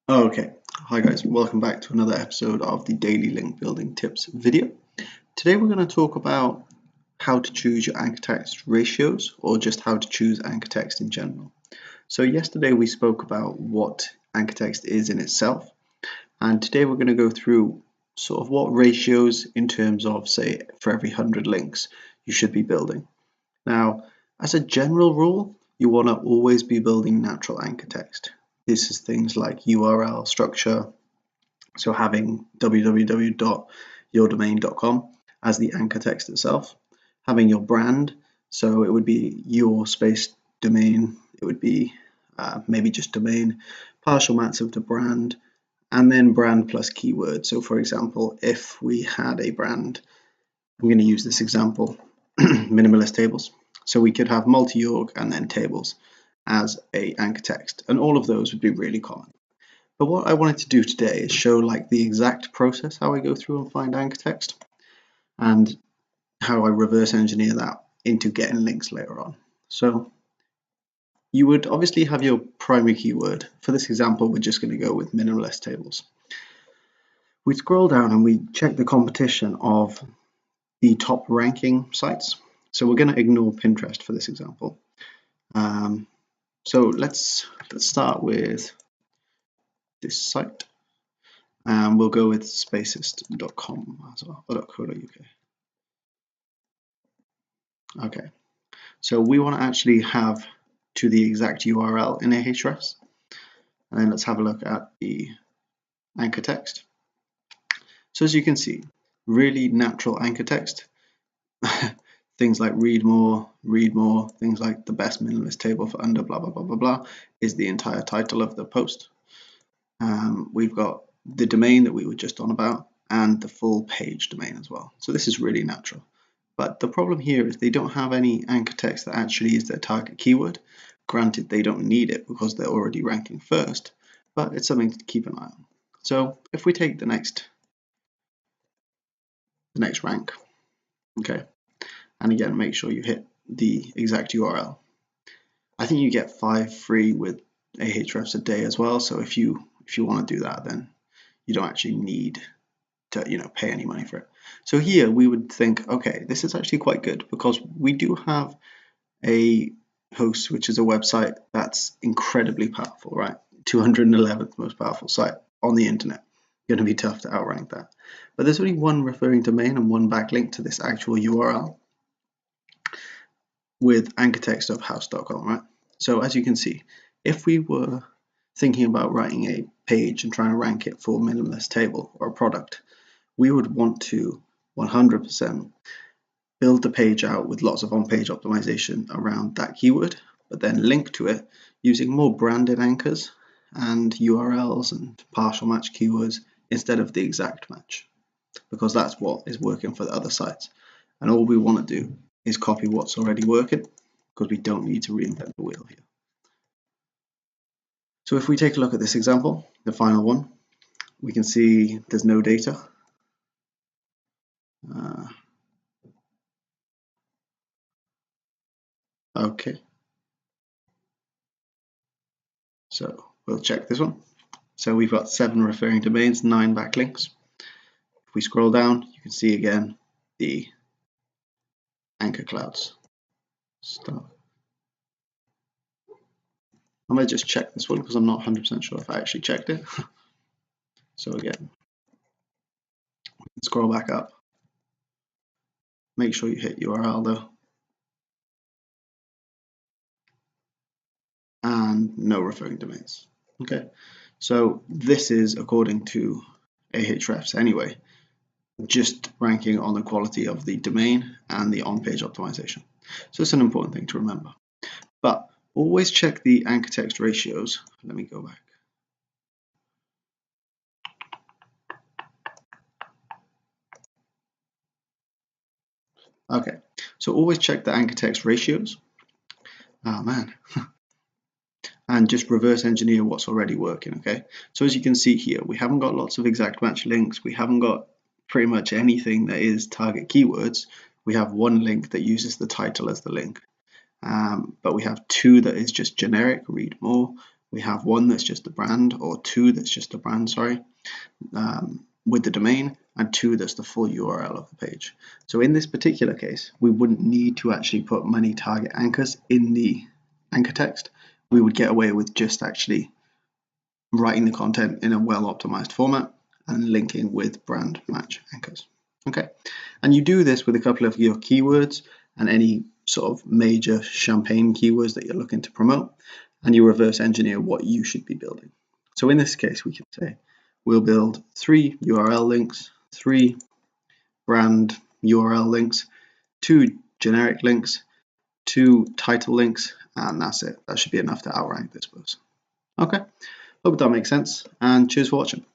Okay, hi guys, welcome back to another episode of the Daily Link Building Tips video. Today we're going to talk about how to choose your anchor text ratios or just how to choose anchor text in general. So yesterday we spoke about what anchor text is in itself, and today we're going to go through sort of what ratios in terms of, say, for every 100 links you should be building. Now, as a general rule, you want to always be building natural anchor text. This is things like URL structure, so having www.yourdomain.com as the anchor text itself, having your brand, so it would be your space domain, it would be maybe just domain, partial match of the brand, and then brand plus keyword. So for example, if we had a brand, I'm going to use this example, minimalist tables. So we could have multi-org and then tables as a anchor text, and all of those would be really common. But what I wanted to do today is show like the exact process how I go through and find anchor text and how I reverse engineer that into getting links later on. So you would obviously have your primary keyword. For this example, we're just going to go with minimalist tables. We scroll down and we check the competition of the top ranking sites. So we're going to ignore Pinterest for this example. So let's start with this site, and we'll go with spacist.com as well, or .co.uk. Okay, so we want to actually have to the exact URL in Ahrefs, and then let's have a look at the anchor text. So as you can see, really natural anchor text. Things like read more, things like the best minimalist table for under blah blah blah blah blah is the entire title of the post. We've got the domain that we were just on about and the full page domain as well. So this is really natural. But the problem here is they don't have any anchor text that actually is their target keyword. Granted, they don't need it because they're already ranking first, but it's something to keep an eye on. So if we take the next rank, okay, and again, make sure you hit the exact URL. I think you get 5 free with Ahrefs a day as well. So if you want to do that, then you don't actually need to pay any money for it. So here we would think, okay, this is actually quite good because we do have a host which is a website that's incredibly powerful, right? 211th most powerful site on the internet. Going to be tough to outrank that. But there's only one referring domain and one backlink to this actual URL with anchor text of house.com, right? So as you can see, if we were thinking about writing a page and trying to rank it for minimalist table or a product, we would want to 100% build the page out with lots of on-page optimization around that keyword, but then link to it using more branded anchors and URLs and partial match keywords instead of the exact match, because that's what is working for the other sites. And all we want to do is copy what's already working because we don't need to reinvent the wheel here. So if we take a look at this example, the final one, we can see there's no data. Okay, so we'll check this one. So we've got 7 referring domains, 9 backlinks. If we scroll down, you can see again the anchor clouds stuff. I might just check this one because I'm not 100% sure if I actually checked it. So again, scroll back up. Make sure you hit URL though. And no referring domains. Okay, so this is according to Ahrefs anyway, just ranking on the quality of the domain and the on-page optimization. So it's an important thing to remember. But always check the anchor text ratios. Let me go back. Okay, so always check the anchor text ratios. Oh man. And just reverse engineer what's already working, okay? So as you can see here, we haven't got lots of exact match links. We haven't got pretty much anything that is target keywords. We have one link that uses the title as the link. But we have 2 that is just generic, read more. we have one that's just the brand, or two that's just the brand, sorry, with the domain, and two that's the full URL of the page. So in this particular case, we wouldn't need to actually put many target anchors in the anchor text. We would get away with just actually writing the content in a well-optimized format and linking with brand match anchors. Okay, and you do this with a couple of your keywords and any sort of major champagne keywords that you're looking to promote, and you reverse engineer what you should be building. So in this case, we can say we'll build 3 URL links, 3 brand URL links, 2 generic links, 2 title links, and that's it. That should be enough to outrank this post. Okay, hope that makes sense, and cheers for watching.